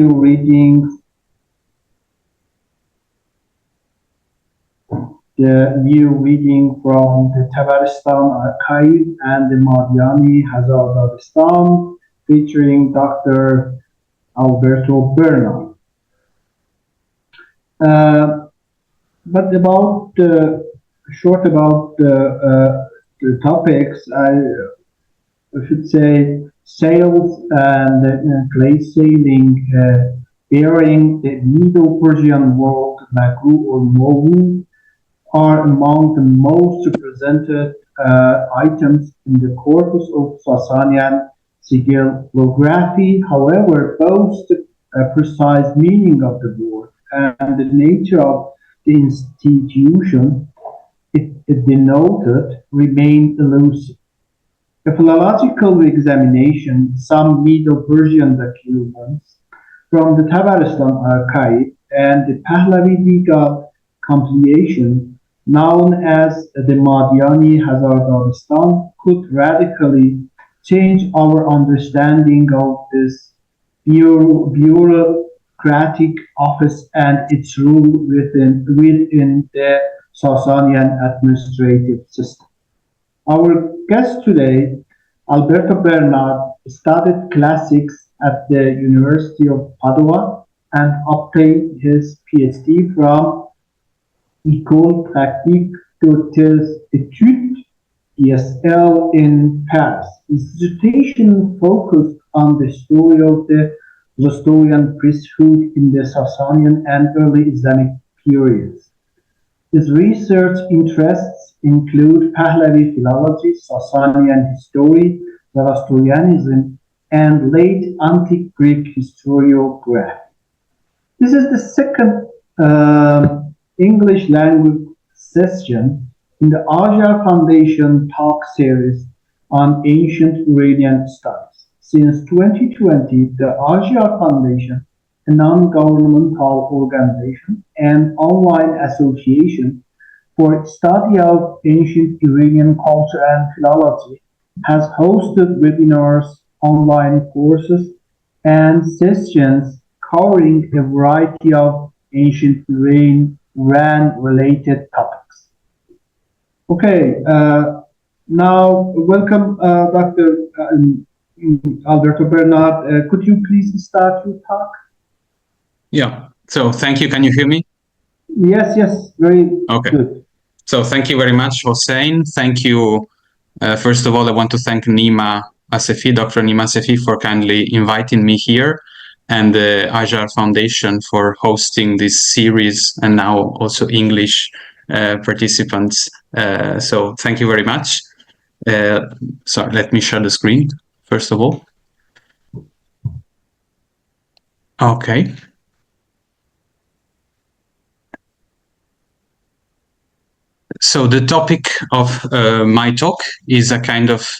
reading from the Ṭabarestān archive and the Mādayān hazār dādestān, featuring Dr. Alberto Bernard. But about the topics, I should say sails and clay sailing bearing the Middle Persian word Magi or mgwh are among the most represented items in the corpus of Sasanian sigillography. However, both the precise meaning of the word and the nature of the institution it denoted remain elusive. A philological examination, some Middle Persian documents from the Ṭabarestān archive and the Pahlavi legal compilation known as the Mādayān hazār dādestān could radically change our understanding of this bureaucratic office and its role within the Sasanian administrative system. Our guest today, Alberto Bernard, studied classics at the University of Padua and obtained his PhD from École Pratique des Études ESL in Paris. His dissertation focused on the story of the Zoroastrian priesthood in the Sasanian and early Islamic periods. His research interests include Pahlavi philology, Sasanian history, Zoroastrianism, and late antique Greek historiography. This is the second English language session in the Azhyar Foundation talk series on ancient Iranian studies. Since 2020, the Azhyar Foundation, a non-governmental organization and online association for study of ancient Iranian culture and philology, has hosted webinars, online courses, and sessions covering a variety of ancient Iran-related topics. Okay, now welcome Dr. Alberto Bernard. Could you please start your talk? Yeah, so thank you. Can you hear me? Yes, very good. So thank you very much, Hossein. Thank you. First of all, I want to thank Nima Asefi, Dr. Nima Asefi, for kindly inviting me here, and the Azhyar Foundation for hosting this series, and now also English participants. So thank you very much. Sorry, let me share the screen, first of all. Okay. So the topic of my talk is a kind of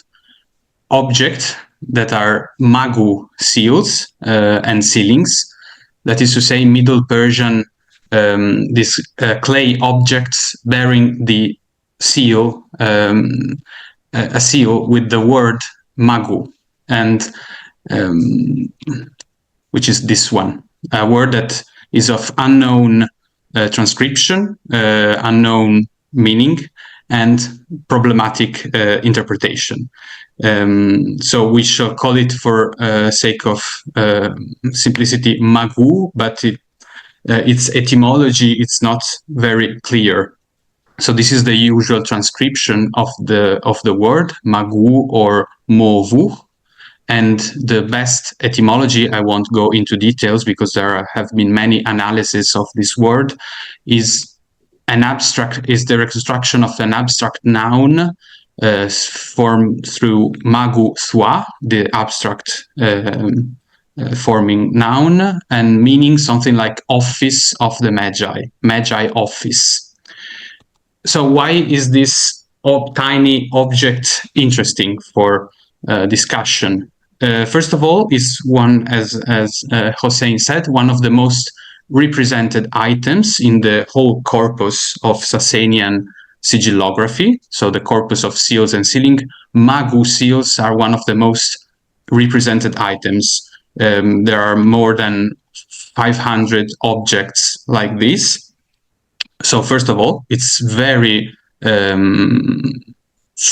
object that are mgwh seals and sealings. That is to say, Middle Persian, these clay objects bearing the seal, a seal with the word mgwh, and which is this one, a word that is of unknown transcription, unknown meaning, and problematic interpretation. So we shall call it, for sake of simplicity, mgwh, but its etymology, it's not very clear. So this is the usual transcription of the word mgwh or mgwh. And the best etymology, I won't go into details because there have been many analyses of this word, is the reconstruction of an abstract noun formed through mgwh, the abstract forming noun, and meaning something like office of the Magi office. So why is this tiny object interesting for discussion? First of all, is one, as Hossein said, one of the most represented items in the whole corpus of Sasanian sigillography. So the corpus of seals and sealing, mgwh seals are one of the most represented items. There are more than 500 objects like this. So first of all, it's very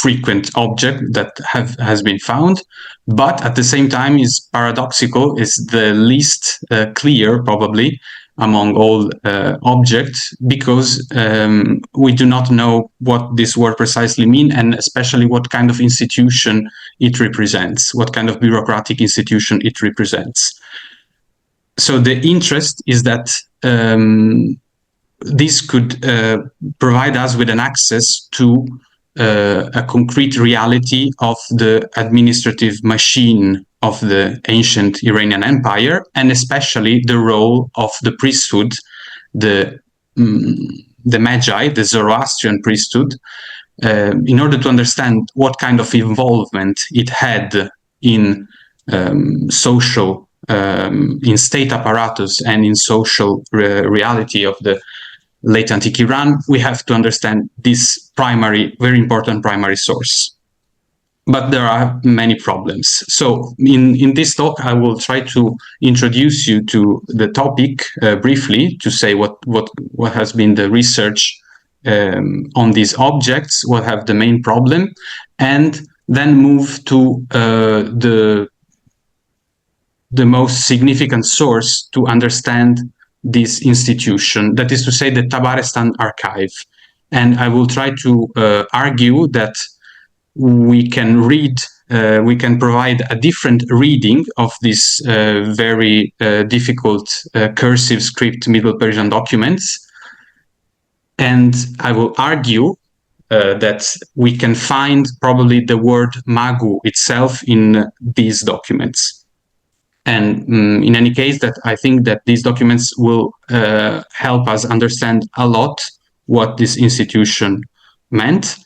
frequent object that has been found, but at the same time is paradoxical, is the least clear probably among all objects, because we do not know what this word precisely means, and especially what kind of institution it represents, what kind of bureaucratic institution it represents. So the interest is that this could provide us with an access to a concrete reality of the administrative machine of the ancient Iranian Empire, and especially the role of the priesthood, the Magi, the Zoroastrian priesthood, in order to understand what kind of involvement it had in social, in state apparatus and in social reality of the late antique Iran, we have to understand this primary, very important primary source. But there are many problems. So in this talk, I will try to introduce you to the topic briefly, to say what has been the research on these objects, what have the main problem, and then move to the most significant source to understand this institution, that is to say the Ṭabarestān archive. And I will try to argue that we can read, we can provide a different reading of this very difficult cursive script Middle Persian documents. And I will argue that we can find probably the word magu itself in these documents. And in any case, that I think that these documents will help us understand a lot what this institution meant.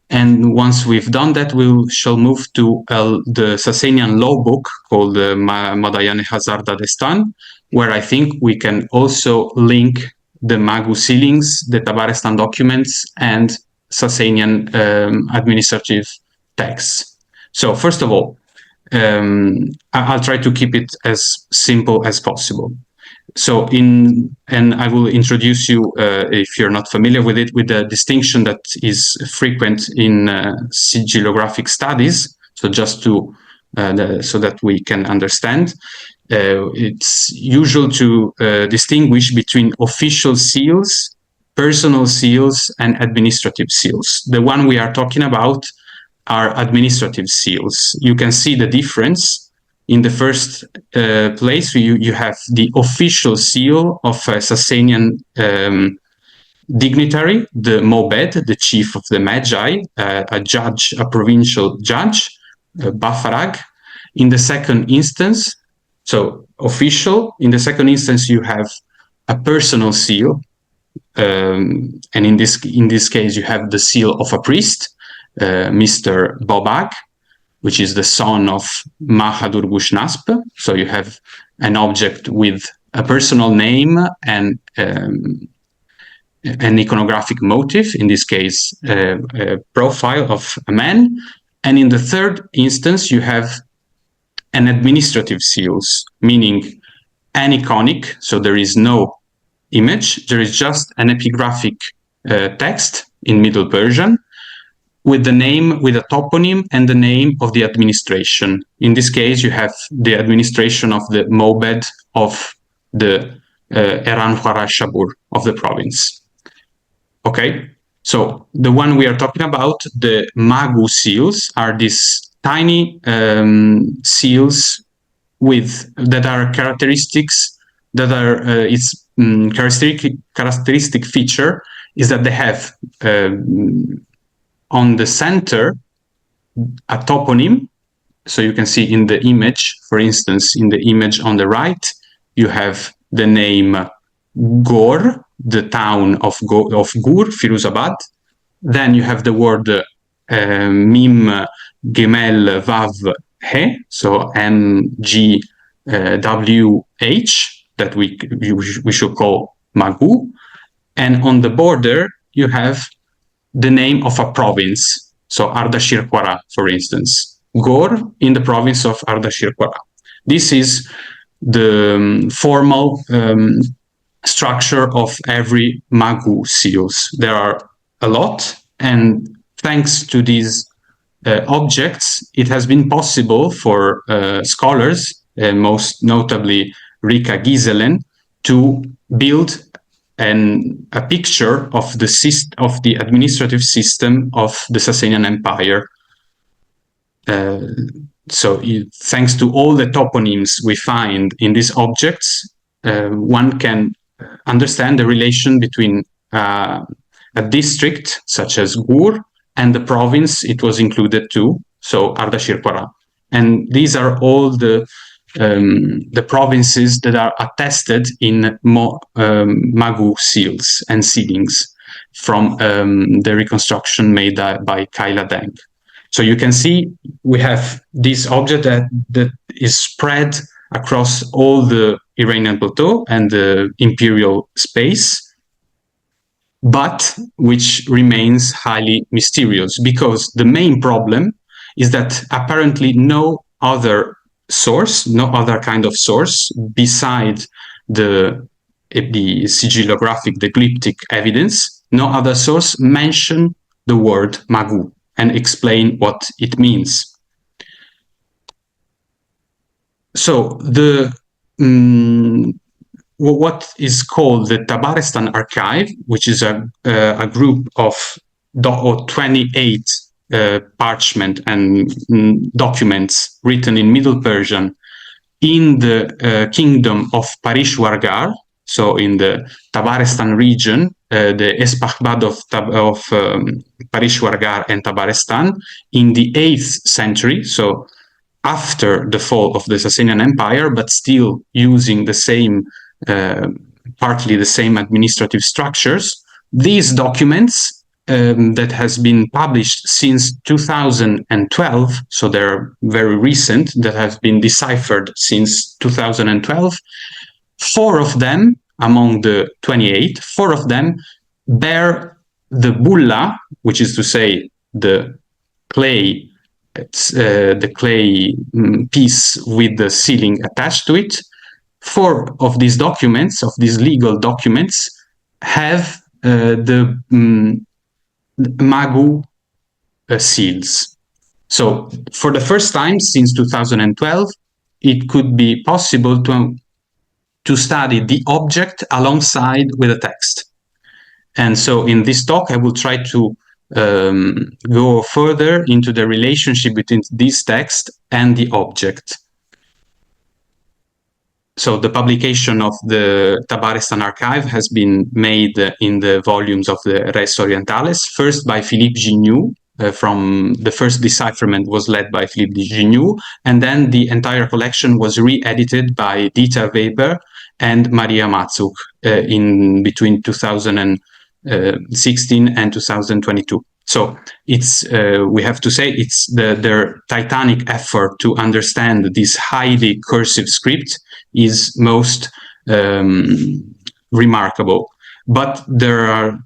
And once we've done that, we shall move to the Sasanian law book called the Mādayān hazār dādestān, where I think we can also link the Magu sealings, the Ṭabarestān documents, and Sasanian administrative texts. So first of all, I'll try to keep it as simple as possible. So and I will introduce you, if you're not familiar with it, with the distinction that is frequent in sigillographic studies. So just to, so that we can understand, it's usual to distinguish between official seals, personal seals, and administrative seals. The one we are talking about are administrative seals. You can see the difference. In the first place, you have the official seal of a Sasanian dignitary, the Mobed, the chief of the Magi, a judge, a provincial judge, Bafarag. In the second instance, so official, in the second instance, you have a personal seal. And in this case, you have the seal of a priest, Mr. Bobag, which is the son of Mahadur Gushnasp. So you have an object with a personal name and an iconographic motif, in this case, a profile of a man. And in the third instance, you have an administrative seals, meaning aniconic, so there is no image, there is just an epigraphic text in Middle Persian, with the name, with a toponym and the name of the administration. In this case, you have the administration of the Mobed of the Eran Huara Shabur of the province. Okay, so the one we are talking about, the Magu seals, are these tiny seals that are characteristics, that are its characteristic feature is that they have on the center a toponym. So you can see in the image, for instance, in the image on the right, you have the name Gor, the town of Gur, Firuzabad. Then you have the word Mim Gemel Vav He, so MGWH, that we should call Magu. And on the border, you have the name of a province, so Ardashir-Quara, for instance, Gor in the province of Ardashir-Quara. This is the formal structure of every Magu seals. There are a lot, and thanks to these objects, it has been possible for scholars, most notably Rika Giselen, to build a picture of the administrative system of the Sasanian Empire. Thanks to all the toponyms we find in these objects, one can understand the relation between a district such as Gur and the province it was included to, so Ardashir-Quara. And these are all the provinces that are attested in Magu seals and sealings from the reconstruction made by Kaila Deng. So you can see we have this object that is spread across all the Iranian plateau and the imperial space, but which remains highly mysterious, because the main problem is that apparently no other source, no other kind of source beside the sigillographic, the glyptic evidence, no other source mention the word Magu and explain what it means. So what is called the Ṭabarestān archive, which is a group of 28 parchment and documents written in Middle Persian in the kingdom of Parishwargar, so in the Ṭabarestān region, the Espakhbad of Parishwargar and Ṭabarestān, in the 8th century, so after the fall of the Sasanian Empire, but still using the same, partly the same administrative structures. These documents that has been published since 2012, so they're very recent, that have been deciphered since 2012. 4 of them, among the 28, 4 of them bear the bulla, which is to say the clay piece with the sealing attached to it. 4 of these documents, of these legal documents, have the Magu seals. So for the first time since 2012, it could be possible to study the object alongside with the text. And so in this talk, I will try to go further into the relationship between this text and the object. So the publication of the Ṭabarestān archive has been made in the volumes of the Res Orientalis, first by Philippe Gignoux. From the first decipherment was led by Philippe Gignoux, and then the entire collection was re-edited by Dieter Weber and Maria Matzuk in between 2016 and 2022. So it's we have to say it's their titanic effort to understand this highly cursive script is most remarkable. But there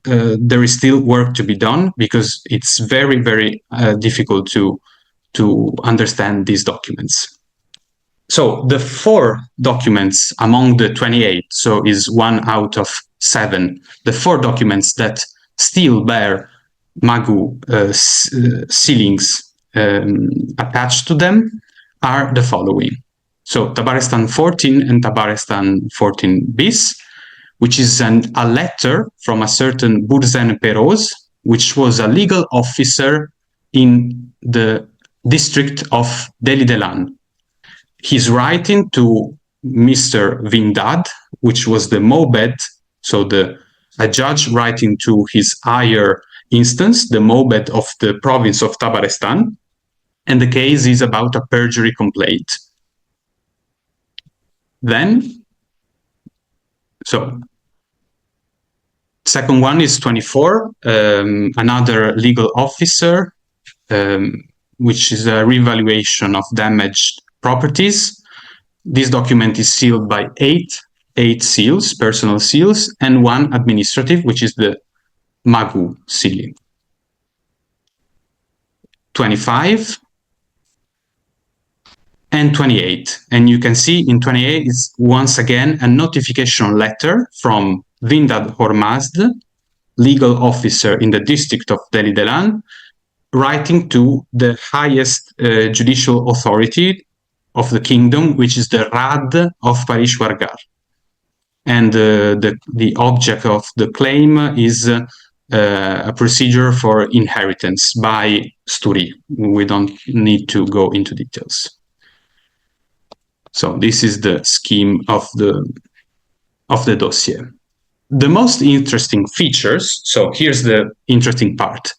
is still work to be done, because it's very, very difficult to understand these documents. So the 4 documents among the 28, so is 1 out of 7, the 4 documents that still bear Magu sealings attached to them are the following. So Ṭabarestān 14 and Ṭabarestān 14 bis, which is a letter from a certain Burzen Peroz, which was a legal officer in the district of Deli-Delan. He's writing to Mr. Vindad, which was the Mobed, so a judge writing to his higher instance, the Mobed of the province of Ṭabarestān, and the case is about a perjury complaint. Then, so second one is 24, another legal officer, which is a revaluation of damaged properties. This document is sealed by 8 seals, personal seals, and 1 administrative, which is the Magu sealing. 25. and 28. And you can see in 28 is once again a notification letter from Vindad Hormazd, legal officer in the district of Deli-Delan, writing to the highest judicial authority of the kingdom, which is the Rad of Parishwargar. And the object of the claim is a procedure for inheritance by Sturi. We don't need to go into details. So this is the scheme of the dossier. The most interesting features, so here's the interesting part.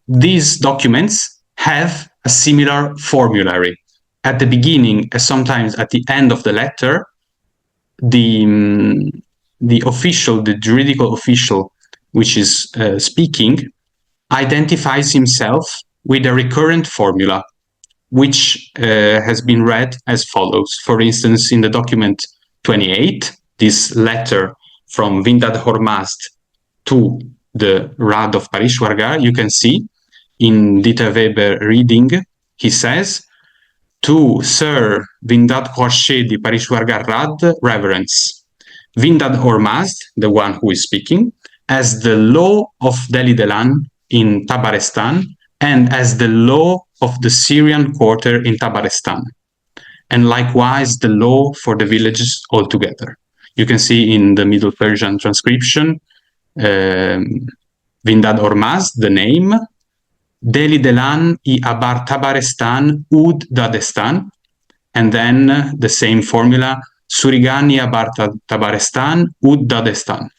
These documents have a similar formulary. At the beginning, and sometimes at the end of the letter, the juridical official, which is speaking, identifies himself with a recurrent formula, which has been read as follows. For instance, in the document 28, this letter from Vindad Hormazd to the Rad of Parishwargar, you can see in Dieter Weber reading, he says, to Sir Vindad Khorshedi Parishwargar Rad, reverence. Vindad Hormazd, the one who is speaking, as the law of Deli-Delan in Ṭabarestān and as the law of the Syrian quarter in Ṭabarestān, and likewise the law for the villages altogether. You can see in the Middle Persian transcription, Vindad Hormazd, the name, Deli-Delan I abar Ṭabarestān ud dādestān, and then the same formula, Surigani abar Ṭabarestān ud dādestān.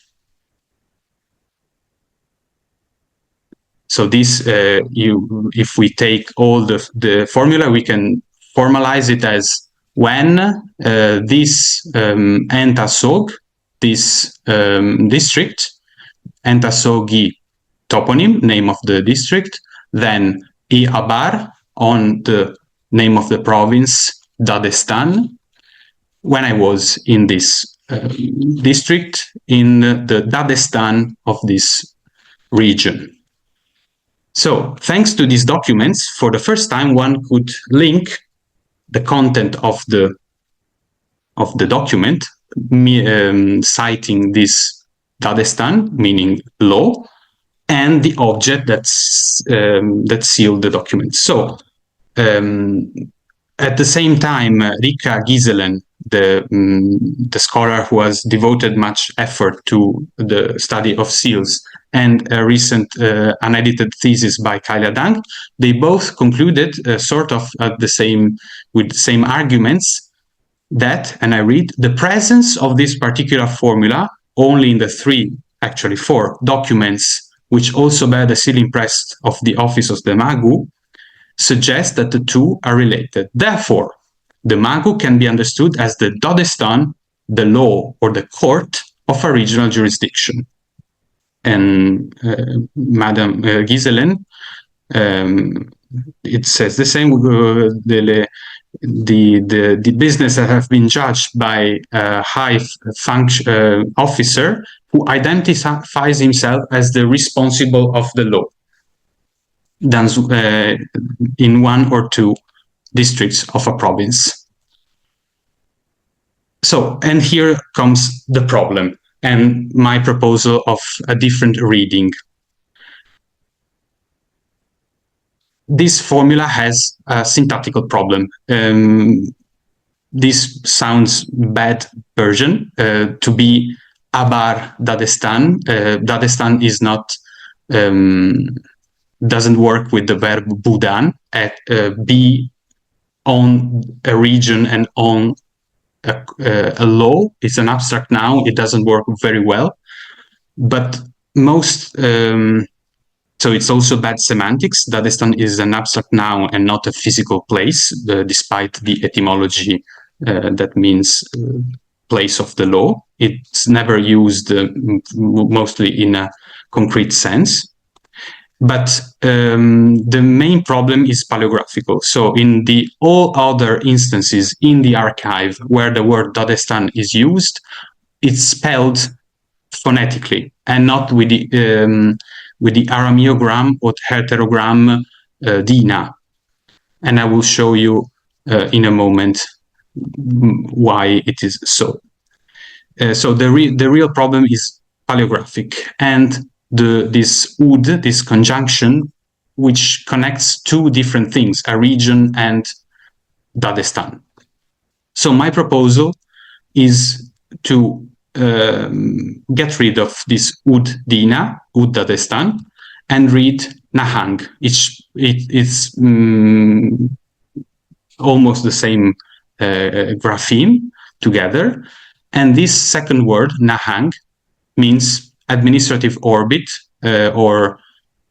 So this, if we take all the formula, we can formalize it as when this Entasog, this district, Entasogi toponym, name of the district, then I abar on the name of the province, Dādestān, when I was in this district, in the Dādestān of this region. So thanks to these documents, for the first time, one could link the content of the document, citing this Dādestān, meaning law, and the object that sealed the document. So at the same time, Rika Giselen, the scholar who has devoted much effort to the study of seals, and a recent unedited thesis by Kaila Dang, they both concluded sort of with the same arguments that, and I read, the presence of this particular formula only in the four documents which also bear the seal impressed of the office of the Magu, suggests that the two are related. Therefore, the Magu can be understood as the Dādestān, the law or the court of a regional jurisdiction. And Madam Giselen, it says the same, the business that have been judged by a high officer who identifies himself as the responsible of the law in one or two districts of a province. So, and here comes the problem and my proposal of a different reading. This formula has a syntactical problem. This sounds bad Persian to be abar Dādestān. Dādestān is not, doesn't work with the verb budan, be on a region and on a law. It's an abstract noun. It doesn't work very well. But most, so it's also bad semantics. Dādestān is an abstract noun and not a physical place, despite the etymology that means place of the law. It's never used mostly in a concrete sense. But the main problem is paleographical. So in all other instances in the archive where the word Dādestān is used, it's spelled phonetically and not with the Arameogram or heterogram Dina. And I will show you in a moment why it is so. So the real problem is paleographic, and this ud, this conjunction, which connects two different things, a region and Dādestān. So my proposal is to get rid of this ud dina, ud Dādestān, and read nahang. It's almost the same grapheme together. And this second word, nahang, means administrative orbit or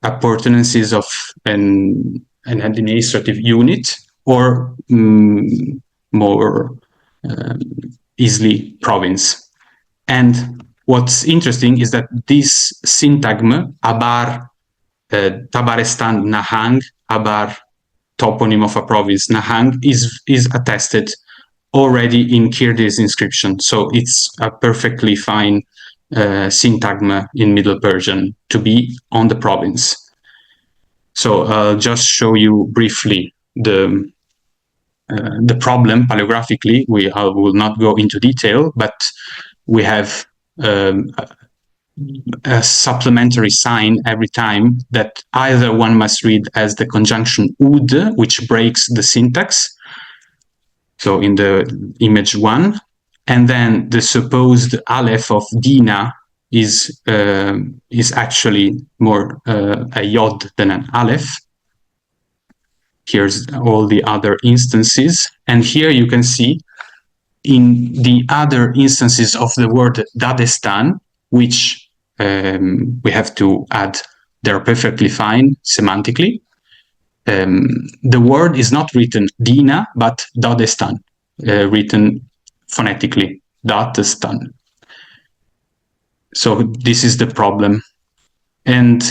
appurtenances of an administrative unit, or more easily province. And what's interesting is that this syntagm, abar Ṭabarestān nahang, abar toponym of a province nahang, is attested already in Kyrgyz inscription. So it's a perfectly fine syntagma in Middle Persian to be on the province. So I'll just show you briefly the problem paleographically. I will not go into detail, but we have a supplementary sign every time that either one must read as the conjunction ud, which breaks the syntax, so in the image 1, and then the supposed aleph of dina is actually more a yod than an aleph. Here's all the other instances, and here you can see in the other instances of the word dādestān, which we have to add, they're perfectly fine semantically. The word is not written dina, but dādestān, written phonetically, dādestān. So this is the problem. And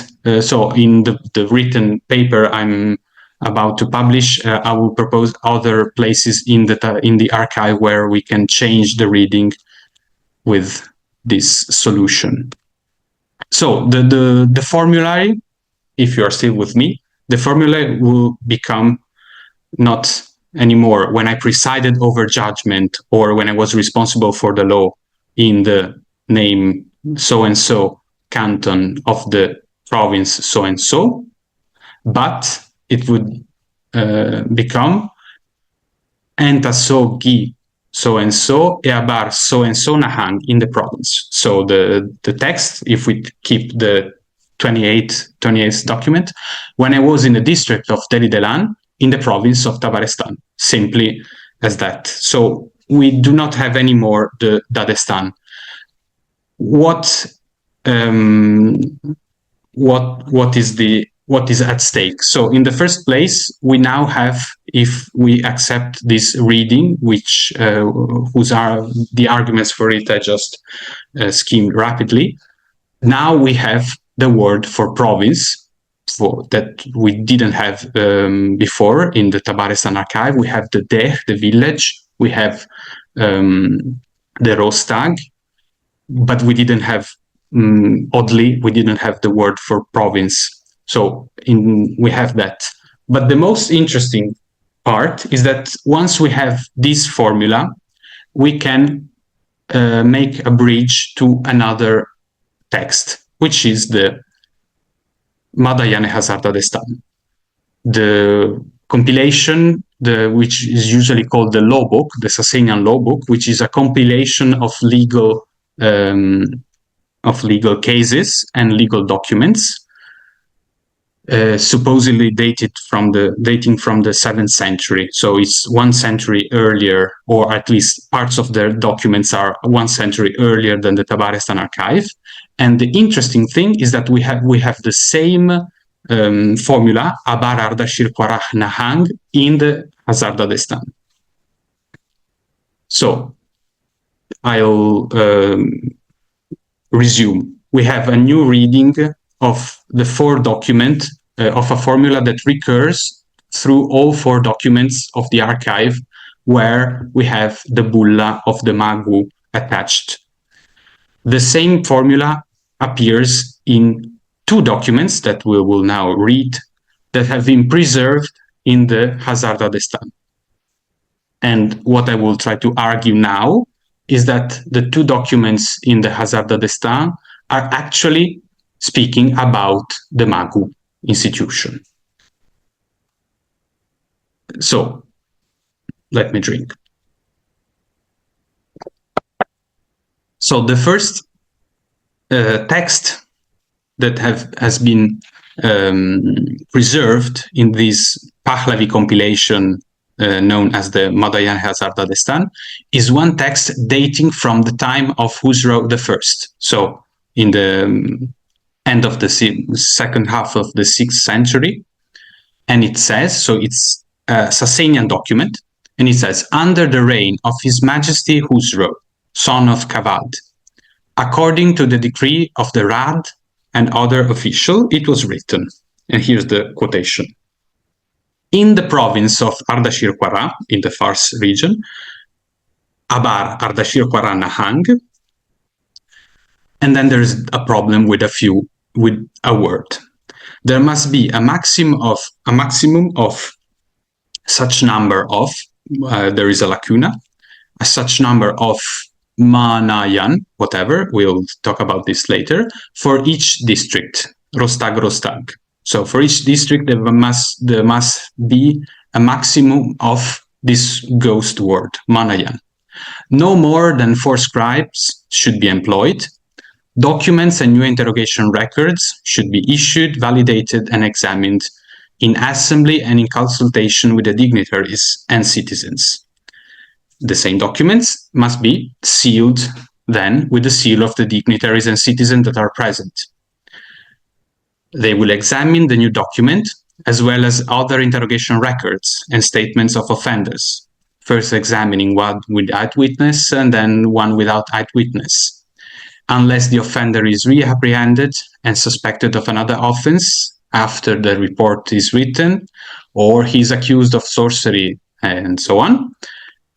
so in the written paper I'm about to publish, I will propose other places in the archive where we can change the reading with this solution. So the formulary, if you are still with me, the formula will become not anymore when I presided over judgment or when I was responsible for the law in the name so-and-so canton of the province so-and-so, but it would become enta gi so-and-so e abar so-and-so nahang in the province. So the text, if we keep the 28th document, when I was in the district of Deli-Delan in the province of Ṭabarestān, simply as that. So we do not have anymore the Dādestān. What is at stake? So in the first place, we now have, if we accept this reading, which whose are the arguments for it I just skimmed rapidly, now we have the word for province that we didn't have before in the Ṭabarestān archive. We have the deh, the village, we have the rostag, but we didn't have, oddly, we didn't have the word for province. So we have that. But the most interesting part is that once we have this formula, we can make a bridge to another text, which is the Mādayān hazār dādestān. The compilation, which is usually called the law book, the Sasanian law book, which is a compilation of legal cases and legal documents, supposedly dating from the 7th century. So it's 1 century earlier, or at least parts of their documents are 1 century earlier than the Ṭabarestān archive. And the interesting thing is that we have the same formula, abar ardashir quarah nahang, in the hazār dādestān. So I'll resume. We have a new reading of the 4 document of a formula that recurs through all 4 documents of the archive where we have the bulla of the magu attached. The same formula appears in 2 documents that we will now read that have been preserved in the hazār dādestān. And what I will try to argue now is that the two documents in the Hazār dādestān are actually speaking about the Magu institution. So, let me drink. So the first text that has been preserved in this Pahlavi compilation known as the Mādayān hazār dādestān is one text dating from the time of Khusro I. So in the end of the second half of the 6th century. And it says, so it's a Sasanian document, and it says, under the reign of His Majesty Khusro, son of Kavad, according to the decree of the Rad and other official, it was written, and here's the quotation. In the province of Ardashir Quara, in the Fars region, Abar Ardashir Quara Nahang, and then there's a problem with a word. There must be a maximum of such number of, there is a lacuna, such number of Mādayān, whatever, we'll talk about this later, for each district, Rostag. So for each district, there must be a maximum of this ghost word, Mādayān. No more than 4 scribes should be employed. Documents and new interrogation records should be issued, validated, and examined in assembly and in consultation with the dignitaries and citizens. The same documents must be sealed then with the seal of the dignitaries and citizens that are present. They will examine the new document as well as other interrogation records and statements of offenders, first examining one with eyewitness and then one without eyewitness. Unless the offender is reapprehended and suspected of another offense after the report is written, or he is accused of sorcery and so on.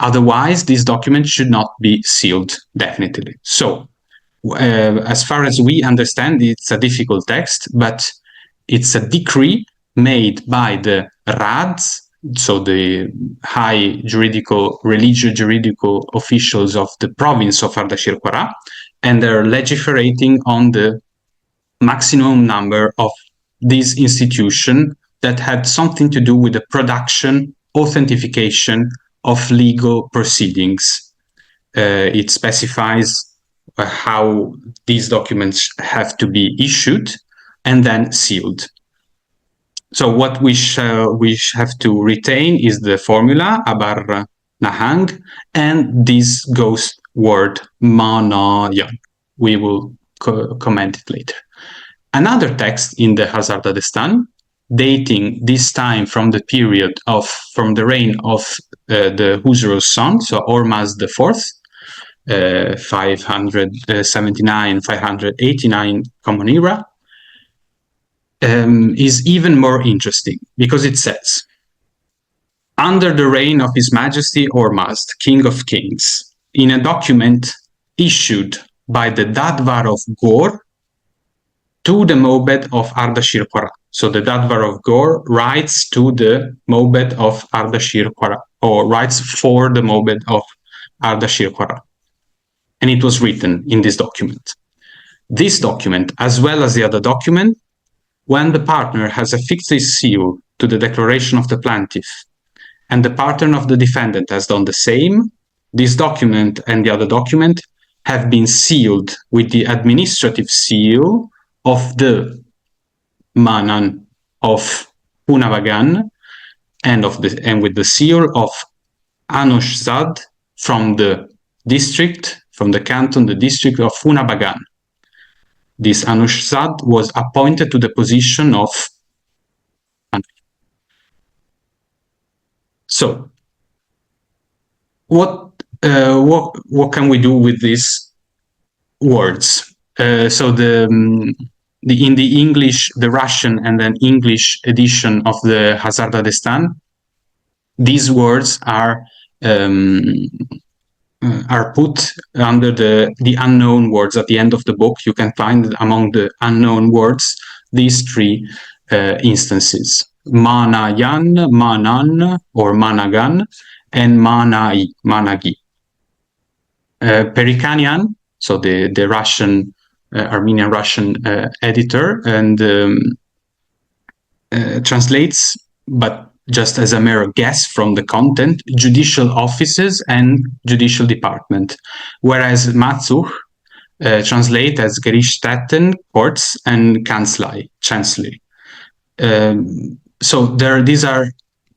Otherwise, this document should not be sealed definitely. So, as far as we understand, it's a difficult text, but it's a decree made by the Rads, so the high religious juridical officials of the province of Ardashir Quara, and they're legiferating on the maximum number of these institutions that had something to do with the production, authentication of legal proceedings. It specifies how these documents have to be issued and then sealed. So what we have to retain is the formula, Abar Nahang, and this ghost word, Mādayān. We will comment it later. Another text in the Hazār dādestān, dating this time from the period from the reign of the Khusro's son, so Ormazd IV, 579-589 Common Era, is even more interesting because it says, under the reign of His Majesty Ormazd, King of Kings, in a document issued by the Dadvar of Gor to the Mobed of Ardashir Quara. So the Dadvar of Gor writes to the Mobed of Ardashir Quara, or writes for the Mobed of Ardashir Quara. And it was written in this document. This document, as well as the other document, when the partner has affixed his seal to the declaration of the plaintiff, and the partner of the defendant has done the same, this document and the other document have been sealed with the administrative seal of the Manan of Punabagan and with the seal of Anushzad from the district, from the canton, the district of Punabagan. This Anushzad was appointed to the position of. So, what can we do with these words? So in the English, the Russian and then English edition of the Hazār dādestān, these words are put under the unknown words at the end of the book. You can find among the unknown words these 3 instances: Mādayān, Manan, or Managan, and Managi. Perikanian, so the Russian, Armenian-Russian editor, and translates, but just as a mere guess from the content, judicial offices and judicial department, whereas Matsuch translate as Gerichtstätten, courts, and chancellery. So these are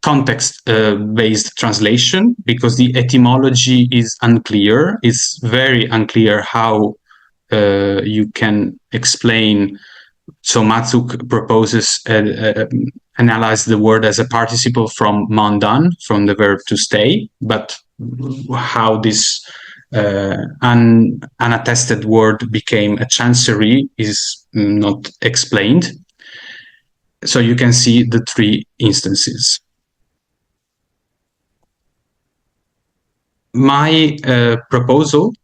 context-based translation, because the etymology is unclear. It's very unclear how you can explain. So Matsuch proposes analyze the word as a participle from Mādayān, from the verb to stay, but how this unattested word became a chancery is not explained. So you can see the three instances. My proposal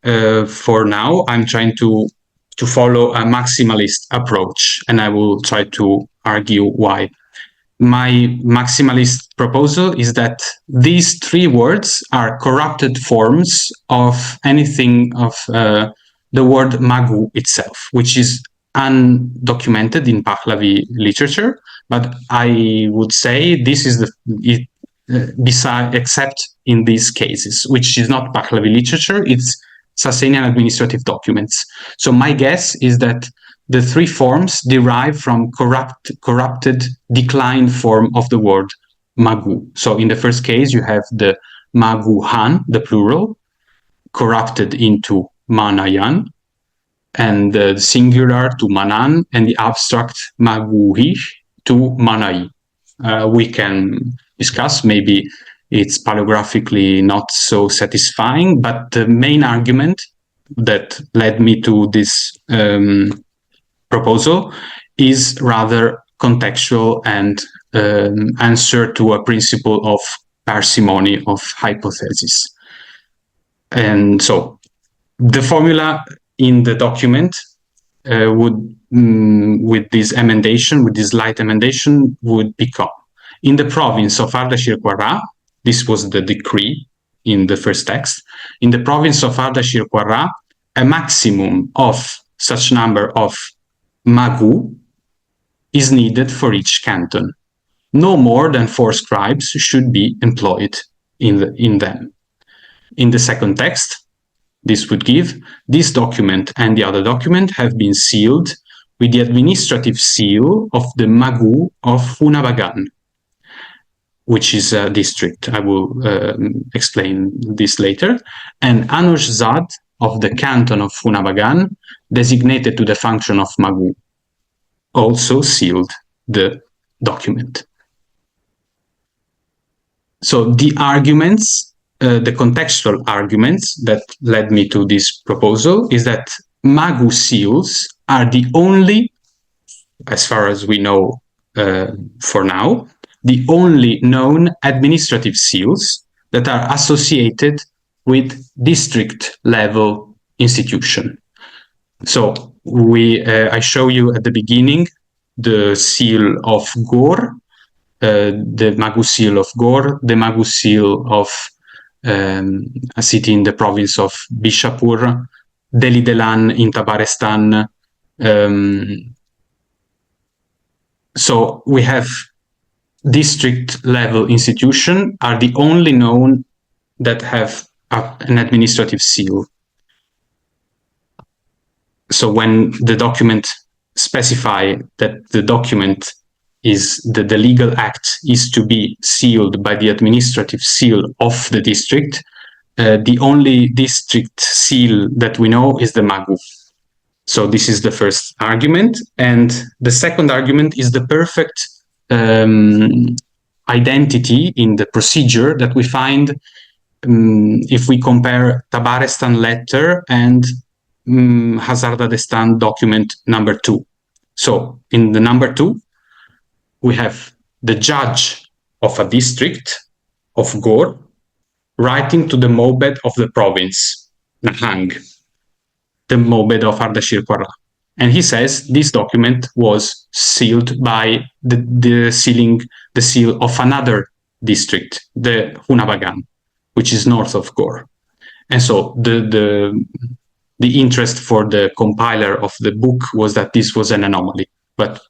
for now, I'm trying to follow a maximalist approach, and I will try to argue why. My maximalist proposal is that these three words are corrupted forms of anything of the word magu itself, which is undocumented in Pahlavi literature, but I would say this is except in these cases, which is not Pahlavi literature, it's Sasanian administrative documents. So my guess is that the three forms derive from corrupted, declined form of the word magu. So in the first case, you have the mgwh, the plural, corrupted into Mādayān, and the singular to manan, and the abstract mgwh to manai. We can discuss, maybe it's paleographically not so satisfying, but the main argument that led me to this proposal is rather contextual and answer to a principle of parsimony of hypothesis. And so the formula in the document would, with this emendation, with this light emendation, would become: in the province of Ardashir-Qarā, this was the decree in the first text, in the province of Ardashir-Qarā, a maximum of such number of magu is needed for each canton. No more than 4 scribes should be employed in them. In the second text, this would give: this document and the other document have been sealed with the administrative seal of the magu of Funabagan, which is a district. I will explain this later. And Anushzad of the canton of Funabagan, designated to the function of magu, also sealed the document. So the arguments, the contextual arguments that led me to this proposal is that magu seals are the only, as far as we know for now, the only known administrative seals that are associated with district level institution. So I show you at the beginning the seal of Gor, the magu seal of Gor, the magu seal of a city in the province of Bishapur, Delidelan in Ṭabarestān. So we have district level institution are the only known that have an administrative seal. So when the document specify that the document is that the legal act is to be sealed by the administrative seal of the district, the only district seal that we know is the magu. So this is the first argument. And the second argument is the perfect identity in the procedure that we find if we compare Ṭabarestān letter and hazār dādestān document number 2. So in the number 2, we have the judge of a district of Gor writing to the Mobed of the province, Nahang, the Mobed of Ardashir-Qarā. And he says this document was sealed by the seal of another district, the Hunabagan, which is north of Gore. And so the interest for the compiler of the book was that this was an anomaly, but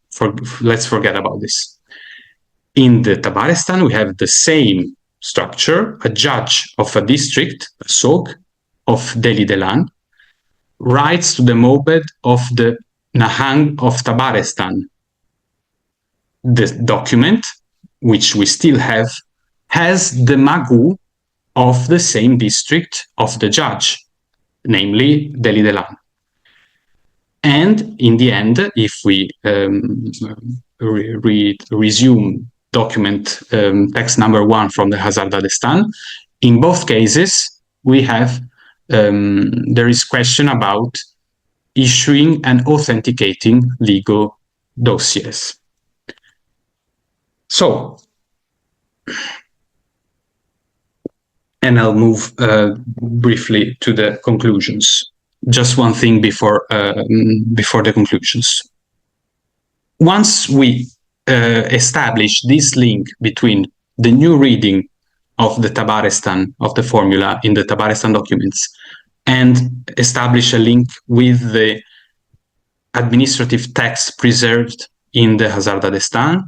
let's forget about this. In the Ṭabarestān, we have the same structure. A judge of a district, a sog of Delhi Delan, writes to the mobed of the Nahang of Ṭabarestān. The document, which we still have, has the magu of the same district of the judge, namely Delhi Delan. And in the end, if we resume document text number 1 from the hazār dādestān, in both cases we have there is question about issuing and authenticating legal dossiers. So, and I'll move briefly to the conclusions. Just one thing before the conclusions. Once we establish this link between the new reading of the Ṭabarestān, of the formula in the Ṭabarestān documents, and establish a link with the administrative text preserved in the hazār dādestān,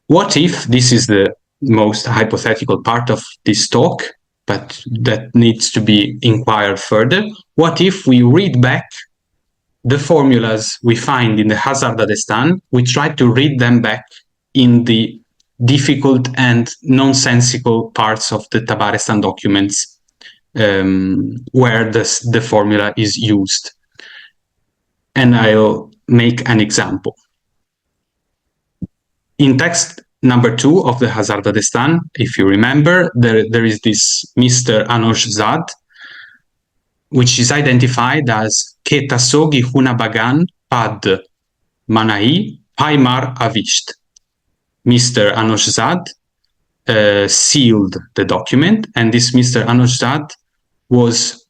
what if, this is the most hypothetical part of this talk, but that needs to be inquired further, what if we read back the formulas we find in the hazār dādestān, we try to read them back in the difficult and nonsensical parts of the Ṭabarestān documents where the formula is used. And I'll make an example. In text number 2 of the hazār dādestān, if you remember, there is this Mr. Anoshzad, which is identified as Ke tasogi Hunabagan pad Manahi Paimar Avisht. Mr. Anoshzad sealed the document, and this Mr. Anoshzad was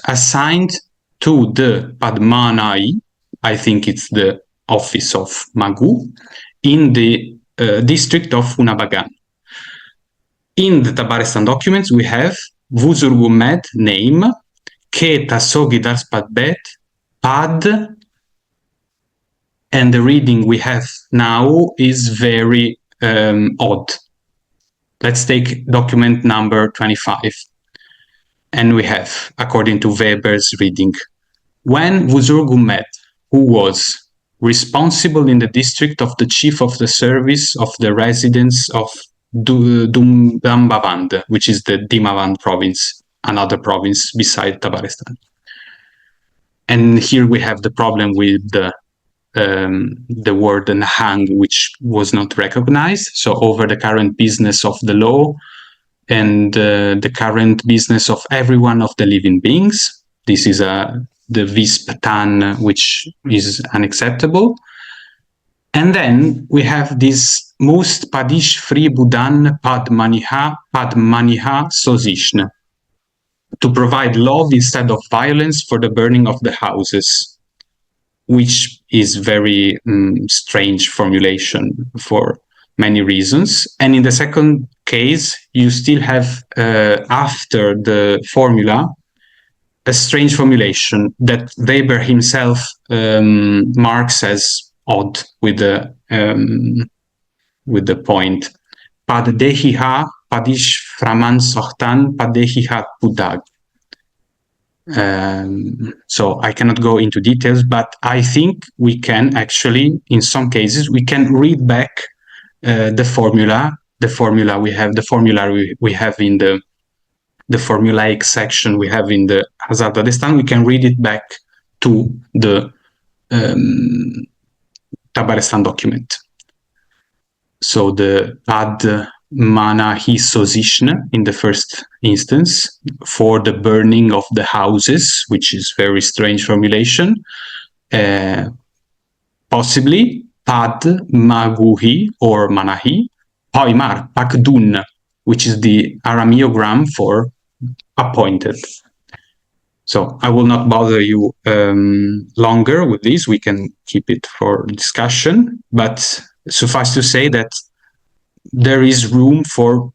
assigned to the Padmanai, I think it's the office of Magu, in the district of Hunabagan. In the Ṭabarestān documents, we have Vuzurgumed name, Ke tasogi Darspadbet, Pad, and the reading we have now is very odd. Let's take document number 25. And we have, according to Weber's reading, when Vuzurgumed, who was responsible in the district of the chief of the service of the residents of Dambavand, which is the Dimavand province, another province beside Ṭabarestān. And here we have the problem with the word Nahang, which was not recognized. So over the current business of the law and the current business of every one of the living beings, this is the Vispatan, which is unacceptable. And then we have this Must Padish Free Budan Padmaniha Sozishna, to provide love instead of violence for the burning of the houses, which is very strange formulation for many reasons. And in the second case, you still have, after the formula, a strange formulation that Weber himself marks as odd with the point. Paddehiha padish framan sohtan paddehiha budag. So I cannot go into details, but I think we can actually, in some cases, we can read back the formula we have in the formulaic section we have in the hazār dādestān. We can read it back to the Ṭabarestān document. So the Pad Mana Hisozishna in the first instance for the burning of the houses, which is very strange formulation. Possibly Pad Maguhi or Manahi Paimar Pakdun, which is the Arameogram for appointed. So I will not bother you longer with this. We can keep it for discussion, but suffice to say that there is room for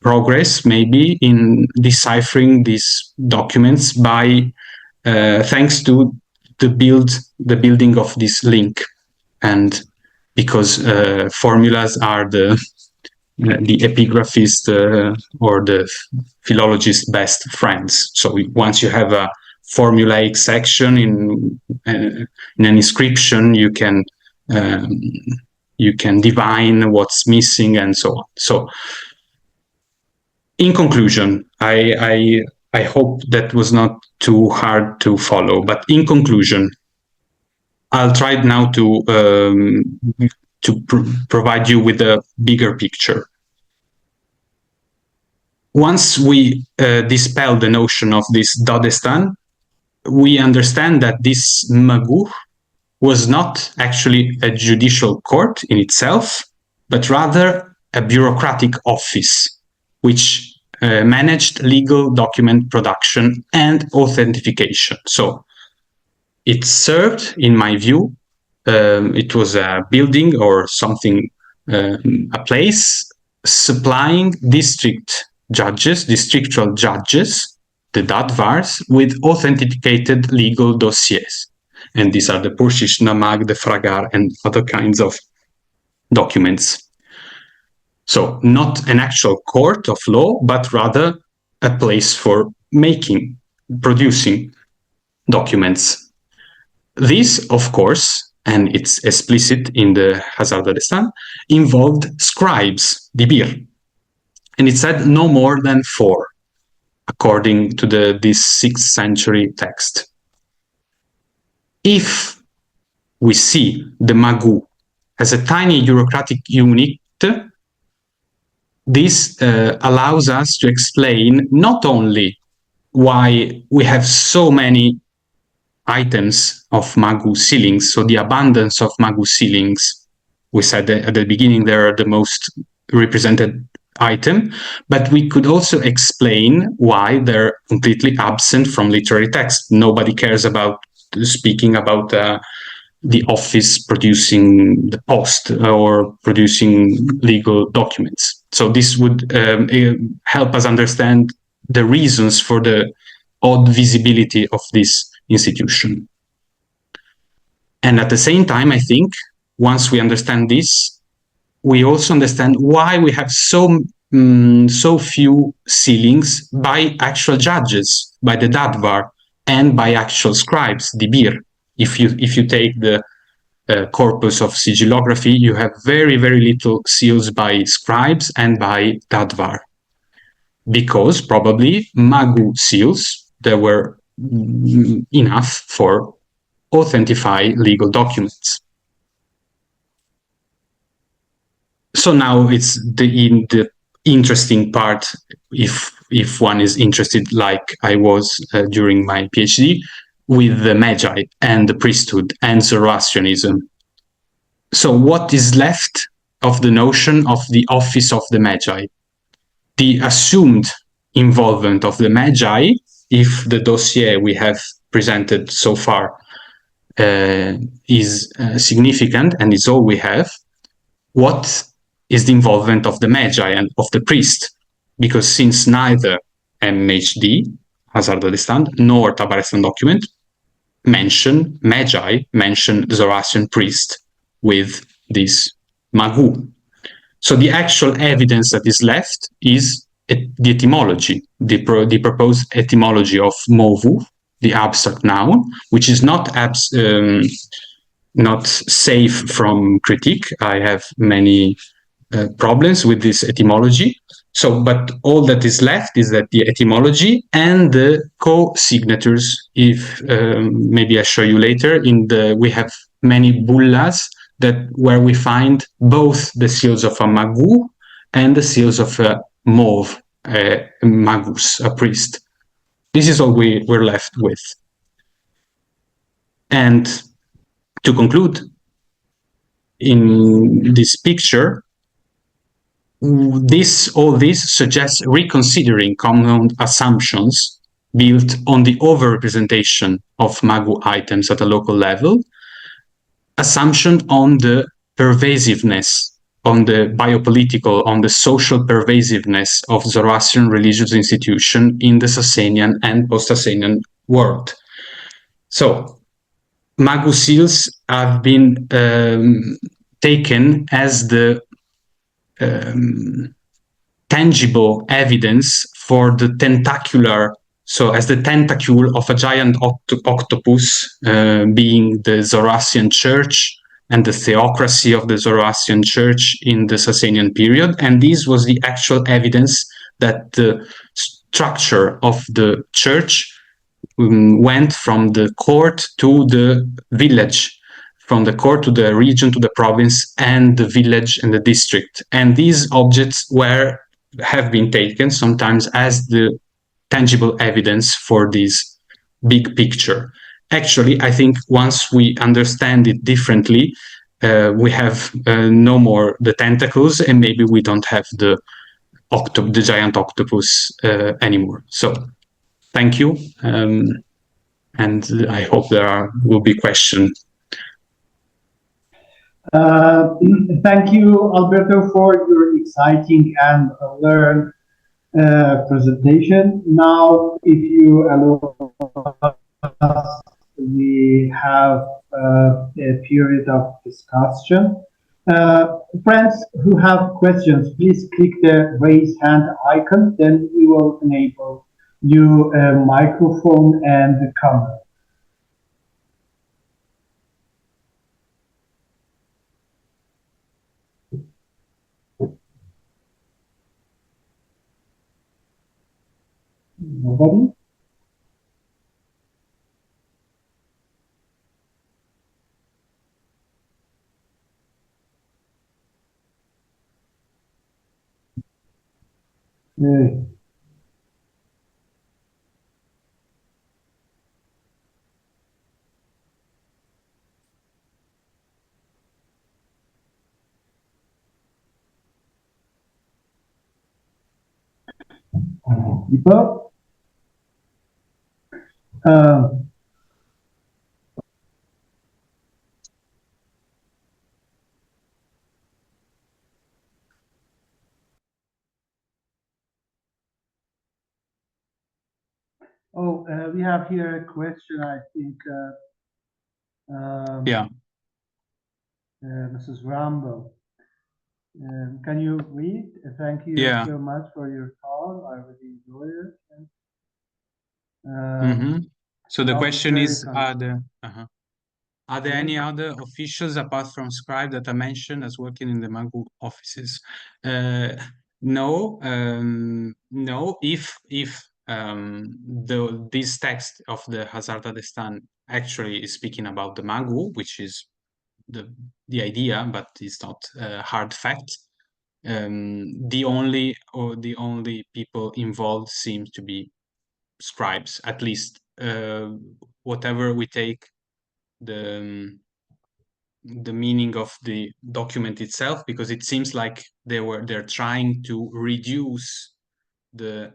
progress, maybe, in deciphering these documents by thanks to the building of this link, and because formulas are the epigraphist or the philologist's best friends. So once you have a formulaic section in an inscription, you can divine what's missing and so on. So, in conclusion, I hope that was not too hard to follow. But in conclusion, I'll try now to provide you with a bigger picture. Once we dispel the notion of this dādestān, we understand that this mgwh was not actually a judicial court in itself, but rather a bureaucratic office, which managed legal document production and authentication. So it served, in my view, it was a building or something, a place supplying districtual judges, the dādvārs, with authenticated legal dossiers. And these are the Purshish, Namag, the Fragar, and other kinds of documents. So not an actual court of law, but rather a place for producing documents. This, of course, and it's explicit in the hazār dādestān, involved scribes, dibir. And it said no more than 4, according to this 6th century text. If we see the mgwh as a tiny bureaucratic unit, this allows us to explain not only why we have so many items of mgwh sealings, so the abundance of mgwh sealings, we said that at the beginning they are the most represented item, but we could also explain why they're completely absent from literary text. Nobody cares about speaking about the office producing the post or producing legal documents. So this would help us understand the reasons for the odd visibility of this institution. And at the same time, I think, once we understand this, we also understand why we have so few sealings by actual judges, by the dādvār, and by actual scribes, dibir. If you take the corpus of sigillography, you have very, very little seals by scribes and by dādvār, because probably mgwh seals, there were enough for authentify legal documents. So now it's the interesting part, if one is interested, like I was during my PhD, with the Magi and the priesthood and Zoroastrianism. So what is left of the notion of the office of the Magi? The assumed involvement of the Magi, if the dossier we have presented so far is significant and is all we have, what is the involvement of the Magi and of the priest? Because since neither MHD, hazār dādestān, nor Ṭabarestān document mention Magi, mention Zoroastrian priest with this mgwh. So the actual evidence that is left is the etymology, the proposed etymology of mgwh, the abstract noun, which is not safe from critique. I have many problems with this etymology. So, but all that is left is that the etymology and the co-signatures. If maybe I show you later, we have many bullas where we find both the seals of a mgwh and the seals of a mauve, magus, a priest. This is all we're left with. And to conclude, in this picture, all this suggests reconsidering common assumptions built on the overrepresentation of mgwh items at a local level, assumption on the pervasiveness on the biopolitical, on the social pervasiveness of Zoroastrian religious institution in the Sasanian and post-Sasanian world. So, Magu seals have been taken as the tangible evidence for the tentacular, so as the tentacle of a giant octopus, being the Zoroastrian church and the theocracy of the Zoroastrian church in the Sasanian period. And this was the actual evidence that the structure of the church went from the court to the village, from the court to the region to the province, and the village and the district. And these objects have been taken sometimes as the tangible evidence for this big picture. Actually, I think once we understand it differently, we have no more the tentacles, and maybe we don't have the giant octopus anymore. So, thank you, and I hope there will be questions. Thank you, Alberto, for your exciting and learned presentation. Now, if you allow us, we have a period of discussion. Friends who have questions, please click the raise hand icon, then we will enable you a microphone and the camera. Nobody? People? We have here a question, I think. Yeah. Mrs. Rambo. Can you read? Thank you so much for your talk. I really enjoyed it. So the question is, are there any other officials apart from scribe that are mentioned as working in the Magu offices? No. No. If this text of the hazār dādestān actually is speaking about the Magu, which is the idea, but it's not a hard fact. The only people involved seem to be scribes, at least whatever we take the meaning of the document itself, because it seems like they're trying to reduce the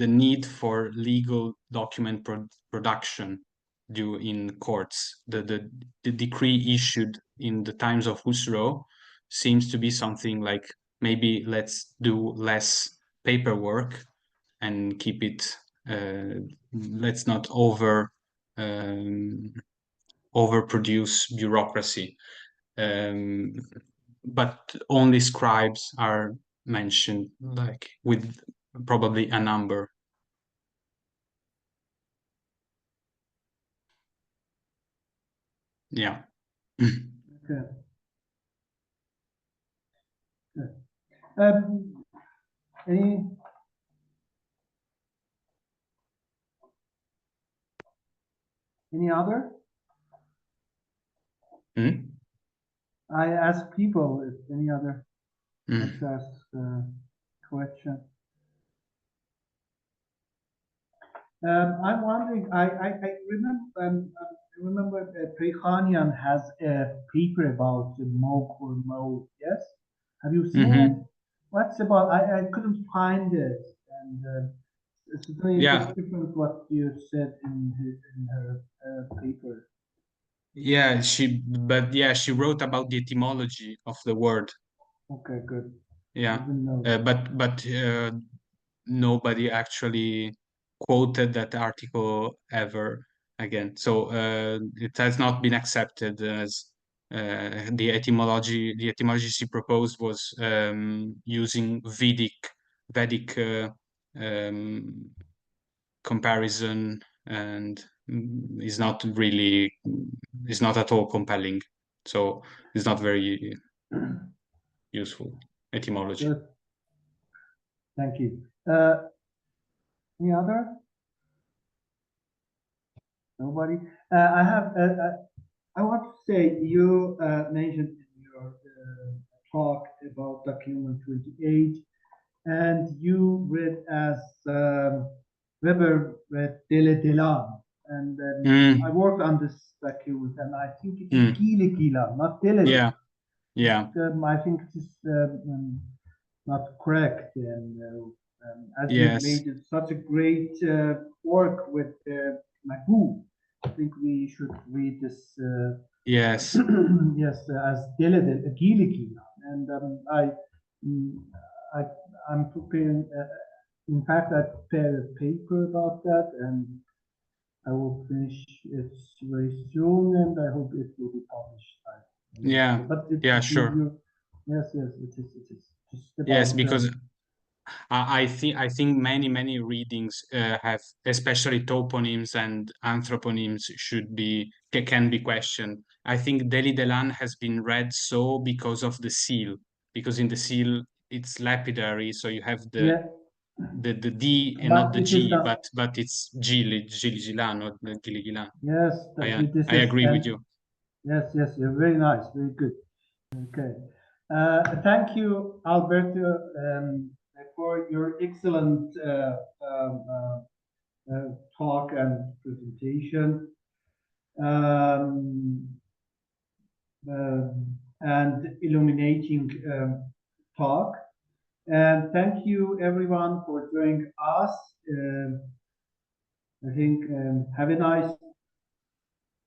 need for legal document production due in courts. The decree issued in the times of Khusro seems to be something like, maybe let's do less paperwork and keep it, let's not overproduce bureaucracy. But only scribes are mentioned, like with probably a number. Yeah. Okay. Any other? I ask people if any other question. I'm wondering. I remember Iranian has a paper about the Mog or Mo. Yes, have you seen it? What's about? I couldn't find it, and it's very different what you said in her paper. Yeah, she wrote about the etymology of the word. Okay, good. Yeah, Didn't know. but nobody actually quoted that article ever again. So it has not been accepted as the etymology. The etymology she proposed was using Vedic comparison, and is not at all compelling. So it's not very useful etymology. Good. Thank you. Any other? Nobody? I want to say you mentioned in your talk about document 28, and you read as Weber read dādestān, and I worked on this document, and I think it is gīla, not dādestān. Yeah. I think it is not correct, and as Yes. you made such a great work with mgwh, I think we should read this. Yes. Yes, as gīla, and I'm preparing. In fact, I prepared a paper about that, and I will finish it very soon, and I hope it will be published. Yeah. But Yeah, sure. Yes, it is. Just Yes, about, because I think many readings have, especially toponyms and anthroponyms, can be questioned. I think dādestān has been read so because of the seal, because in the seal it's lapidary, so you have the D and not the G, but it's Gilan, not Giligilan. Yes, I agree with you. Yes, you're very nice, very good. Okay, thank you, Alberto, for your excellent talk and presentation, and illuminating talk. And thank you, everyone, for joining us. I think have a nice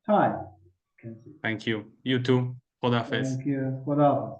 time. Thank you. You too. Khodafez. Thank you. Khodafez.